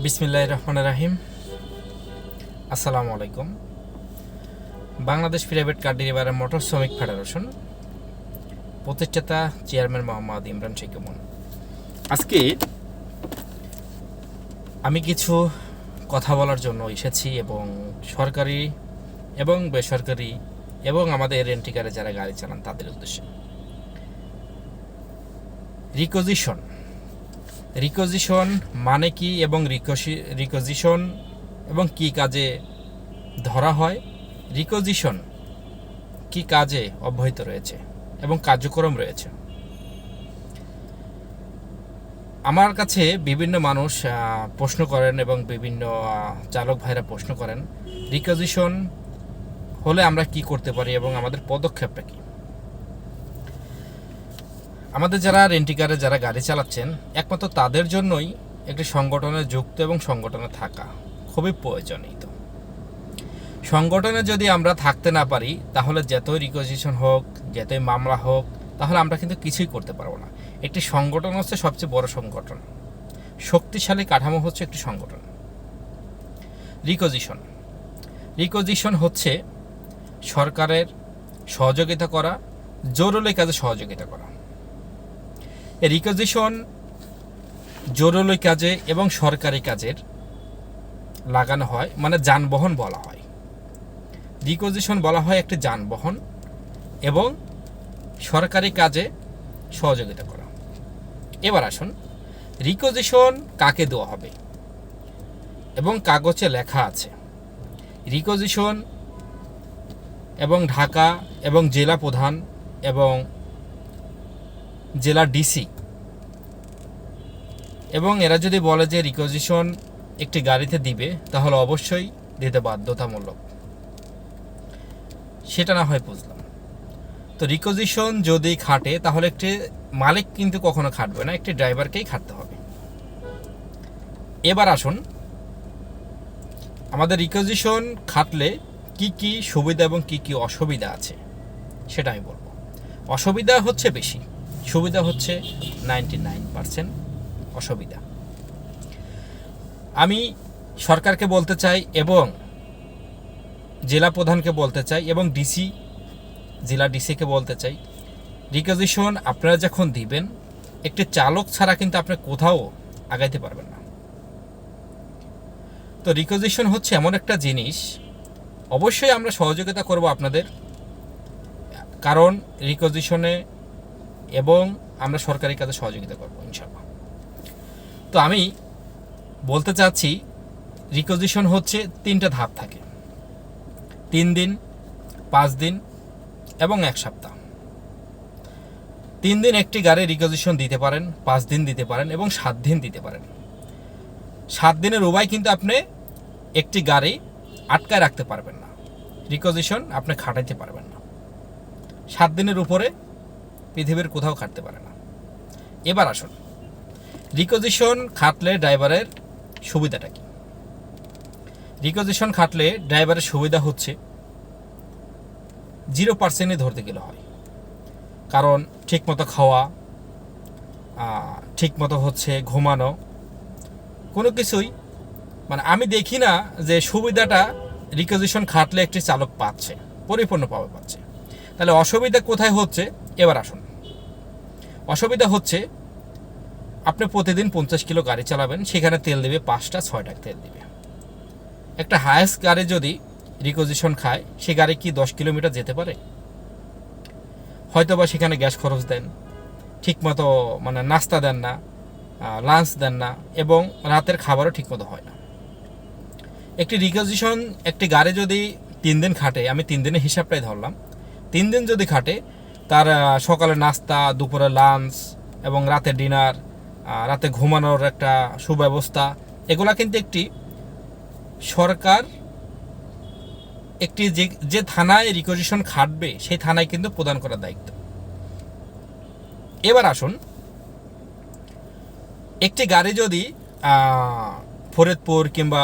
বিসমিল্লাহির রহমানির রহিম। আসসালামু আলাইকুম। Bangladesh private car delivery motor শ্রমিক ফেডারেশন প্রতিষ্ঠাতা চেয়ারম্যান মোহাম্মদ ইমরান শেখ ইমন। আজকে আমি কিছু কথা বলার জন্য এসেছি এবং সরকারি এবং বেসরকারি এবং আমাদের রেন্টিকারে যারা গাড়ি চালান তাদের উদ্দেশ্যে। রিকোজিশন মানে কি এবং রিকোজিশন এবং কি কাজে ধরা হয়, রিকোজিশন কি কাজে অব্যাহত রয়েছে এবং কার্যক্রম রয়েছে। আমার কাছে বিভিন্ন মানুষ প্রশ্ন করেন এবং বিভিন্ন চালক ভাইরা প্রশ্ন করেন রিকোজিশন হলে আমরা কি করতে পারি এবং আমাদের পদক্ষেপটা কি। আমাদের যারা রেন্টিকারে যারা গাড়ি চালাচ্ছেন একমাত্র তাদের জন্যই একটি সংগঠনে যুক্ত এবং সংগঠনে থাকা খুবই প্রয়োজনীয়। সংগঠনে যদি আমরা থাকতে না পারি তাহলে যতই রিকোজিশন হোক, যতই মামলা হোক, তাহলে আমরা কিন্তু কিছুই করতে পারবো না। একটি সংগঠন হচ্ছে সবচেয়ে বড় সংগঠন, শক্তিশালী কাঠামো হচ্ছে একটি সংগঠন। রিকোজিশন হচ্ছে সরকারের সহযোগিতা করা, জরুরি কাজে সহযোগিতা করা। এই রিকোজিশন জরুরি কাজে এবং সরকারি কাজের লাগানো হয়, মানে যানবাহন বলা হয়। রিকোজিশন বলা হয় একটি যানবাহন এবং সরকারি কাজে সহযোগিতা করা। এবার আসুন, রিকোজিশন কাকে দেওয়া হবে এবং কাগজে লেখা আছে রিকোজিশন এবং ঢাকা এবং জেলা প্রধান এবং জেলা ডিসি, এবং এরা যদি বলে যে রিকোজিশন একটি গাড়িতে দিবে তাহলে অবশ্যই দিতে বাধ্যতামূলক, সেটা না হয় বুঝলাম। তো রিকোজিশন যদি খাটে তাহলে একটি মালিক কিন্তু কখনো খাটবে না, একটি ড্রাইভারকেই খাটতে হবে। এবার আসুন, আমাদের রিকোজিশন খাটলে কি কি সুবিধা এবং কি কি অসুবিধা আছে সেটা আমি বলবো। অসুবিধা হচ্ছে বেশি, সুবিধা হচ্ছে 99% অসুবিধা। আমি সরকারকে বলতে চাই এবং জেলা প্রধানকে বলতে চাই এবং জেলা ডিসিকে বলতে চাই, রিকোজিশন আপনারা যখন দিবেন একটি চালক ছাড়া কিন্তু আপনি কোথাও আগাইতে পারবেন না। তো রিকোজিশন হচ্ছে এমন একটা জিনিস, অবশ্যই আমরা সহযোগিতা করব আপনাদের, কারণ রিকোজিশনে এবং আমরা সরকারি কাজে সহযোগিতা করব ইনশাআল্লাহ। তো আমি বলতে চাচ্ছি রিকোজিশন হচ্ছে 3টা ধাপ থাকে, 3 দিন, 5 দিন এবং 1 সপ্তাহ। 3 দিন একটি গাড়ি রিকোজিশন দিতে পারেন, 5 দিন দিতে পারেন এবং 7 দিন দিতে পারেন। 7 দিনের উভয় কিন্তু আপনি একটি গাড়ি আটকায় রাখতে পারবেন না, রিকোজিশন আপনি খাটাইতে পারবেন না। 7 দিনের উপরে পৃথিবীর কোথাও খাটতে পারে না। এবার আসুন, রিকোজিশন খাটলে ড্রাইভারের সুবিধাটা কি। রিকোজিশন খাটলে ড্রাইভারের সুবিধা হচ্ছে 0%ই ধরতে গেলে হয়, কারণ ঠিকমতো খাওয়া, ঠিকমতো হচ্ছে ঘুমানো, কোনো কিছুই মানে আমি দেখি না যে সুবিধাটা রিকোজিশন খাটলে একটি চালক পাচ্ছে, পরিপূর্ণভাবে পাচ্ছে। তাহলে অসুবিধা কোথায় হচ্ছে? এবার আসুন, অসুবিধা হচ্ছে আপনি প্রতিদিন 50 কিলো গাড়ি চালাবেন, সেখানে তেল দেবে 5টা 6টা তেল দেবে। একটা হায়েস্ট গাড়ি যদি রিকোজিশন খায়, সে গাড়ি কি 10 কিলোমিটার যেতে পারে? হয়তোবা সেখানে গ্যাস খরচ দেন, ঠিকমতো মানে নাস্তা দেন না, লাঞ্চ দেন না এবং রাতের খাবারও ঠিকমতো হয় না। একটি রিকোজিশন একটি গাড়ি যদি 3 দিন খাটে, আমি 3 দিনের হিসাবটাই ধরলাম, 3 দিন যদি খাটে, তার সকালে নাস্তা, দুপুরে লাঞ্চ এবং রাতে ডিনার, রাতে ঘুমানোর একটা সুব্যবস্থা, এগুলা কিন্তু একটি সরকার একটি যে থানায় রিকোজিশন খাটবে সেই থানায় কিন্তু প্রদান করার দায়িত্ব। এবার আসুন, একটি গাড়ি যদি ফরিদপুর কিংবা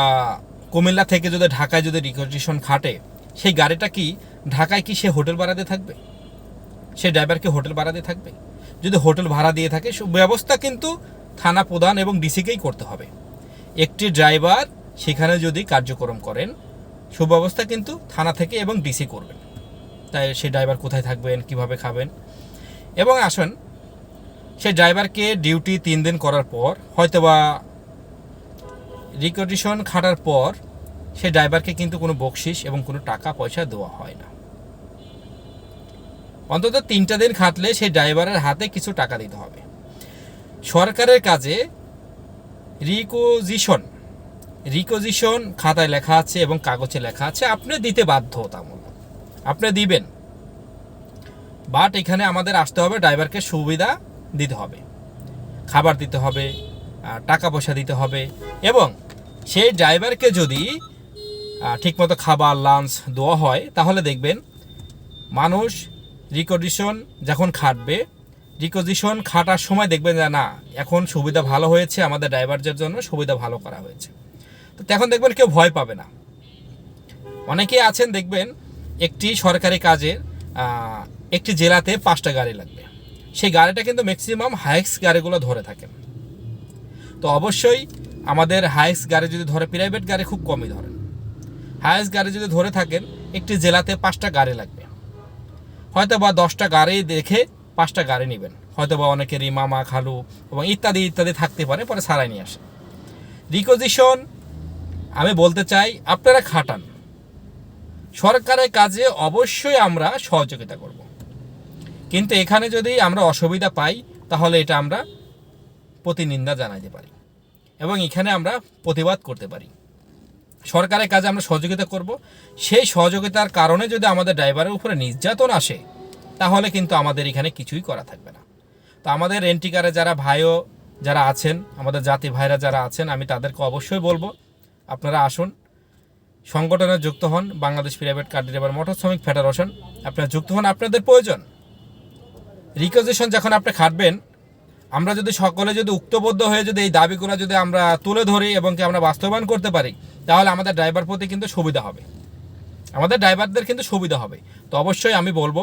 কুমিল্লা থেকে যদি ঢাকায় যদি রিকোজিশন খাটে, সেই গাড়িটা কি ঢাকায় কি সে হোটেল ভাড়া দিয়ে থাকবে? সে ড্রাইভার কি হোটেল ভাড়া দিয়ে থাকবে? যদি হোটেল ভাড়া দিয়ে থাকে, ব্যবস্থা কিন্তু থানা প্রধান এবং ডিসিকেই করতে হবে। একটি ড্রাইভার সেখানে যদি কার্যক্রম করেন, সুব্যবস্থা কিন্তু থানা থেকে এবং ডিসি করবেন। তাই সেই ড্রাইভার কোথায় থাকবেন, কিভাবে খাবেন, এবং আসুন সেই ড্রাইভারকে ডিউটি 3 দিন করার পর হয়তোবা রিকন্ডিশন খাটার পর সেই ড্রাইভারকে কিন্তু কোনো বকশিস এবং কোনো টাকা পয়সা দেওয়া হয় না। অন্তত 3টা দিন খাটলে সেই ড্রাইভারের হাতে কিছু টাকা দিতে হবে। সরকারের কাজে রিকোজিশন খাতায় লেখা আছে এবং কাগজে লেখা আছে, আপনি দিতে বাধ্যতামূলক, আপনি দিবেন। বাট এখানে আমাদের আসতে হবে, ড্রাইভারকে সুবিধা দিতে হবে, খাবার দিতে হবে, টাকা পয়সা দিতে হবে, এবং সেই ড্রাইভারকে যদি ঠিকমতো খাবার লাঞ্চ দেওয়া হয় তাহলে দেখবেন মানুষ রিকন্ডিশন যখন খাটবে, রিকন্ডিশন খাটার সময় দেখবেন যে না, এখন সুবিধা ভালো হয়েছে, আমাদের ড্রাইভারদের জন্য সুবিধা ভালো করা হয়েছে। তো তখন দেখবেন কেউ ভয় পাবে না। অনেকেই আছেন দেখবেন একটি সরকারি কাজের একটি জেলাতে 5টা গাড়ি লাগবে, সেই গাড়িটা কিন্তু ম্যাক্সিমাম হাইক্স গাড়িগুলো ধরে থাকেন। তো অবশ্যই আমাদের হাইক্স গাড়ি যদি ধরে, প্রাইভেট গাড়ি খুব কমই ধরেন, হাইক্স গাড়ি যদি ধরে থাকেন একটি জেলাতে 5টা গাড়ি লাগবে, হয়তো বা 10টা গাড়ি দেখে 5টা গাড়ি নেবেন, হয়তো বা অনেকেরই মামা খালু এবং ইত্যাদি ইত্যাদি থাকতে পারে, পরে সারাই নিয়ে আসে। রিকোজিশন আমি বলতে চাই আপনারা খাটান, সরকারের কাজে অবশ্যই আমরা সহযোগিতা করব, কিন্তু এখানে যদি আমরা অসুবিধা পাই তাহলে এটা আমরা প্রতিনিন্দা জানাতে পারি এবং এখানে আমরা প্রতিবাদ করতে পারি। সরকারের কাজে আমরা সহযোগিতা করব, সেই সহযোগিতার কারণে যদি আমাদের ড্রাইভারের উপরে নির্যাতন আসে তাহলে কিন্তু আমাদের এখানে কিছুই করা থাকবে না। তো আমাদের এনটিকারে যারা ভাইও যারা আছেন, আমাদের জাতি ভাইরা যারা আছেন, আমি তাদেরকে অবশ্যই বলবো আপনারা আসুন, সংগঠনে যুক্ত হন, Bangladesh private car driver motor শ্রমিক ফেডারেশন, আপনারা যুক্ত হন, আপনাদের প্রয়োজন। রিকোজিশন যখন আপনি খাটবেন, আমরা যদি সকলে যদি ঐক্যবদ্ধ হয়ে যদি এই দাবিগুলো যদি আমরা তুলে ধরি এবং কি আমরা বাস্তবায়ন করতে পারি তাহলে আমাদের ড্রাইভার প্রতি কিন্তু সুবিধা হবে, আমাদের ড্রাইভারদের কিন্তু সুবিধা হবে। তো অবশ্যই আমি বলবো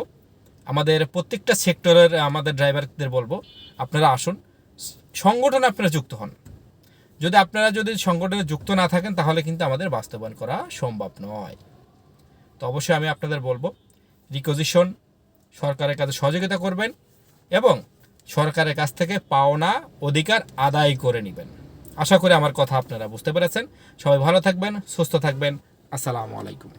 আমাদের প্রত্যেকটা সেক্টরের আমাদের ড্রাইভারদের বলবো আপনারা আসুন, সংগঠনে আপনারা যুক্ত হন। যদি আপনারা যদি সংগঠনে যুক্ত না থাকেন তাহলে কিন্তু আমাদের বাস্তবায়ন করা সম্ভব নয়। তো অবশ্যই আমি আপনাদের বলবো রিকোজিশন সরকারের কাছে সহযোগিতা করবেন এবং সরকারের কাছ থেকে পাওনা অধিকার আদায় করে নেবেন। আশা করি আমার কথা আপনারা বুঝতে পেরেছেন। সবাই ভালো থাকবেন, সুস্থ থাকবেন। আসসালামু আলাইকুম।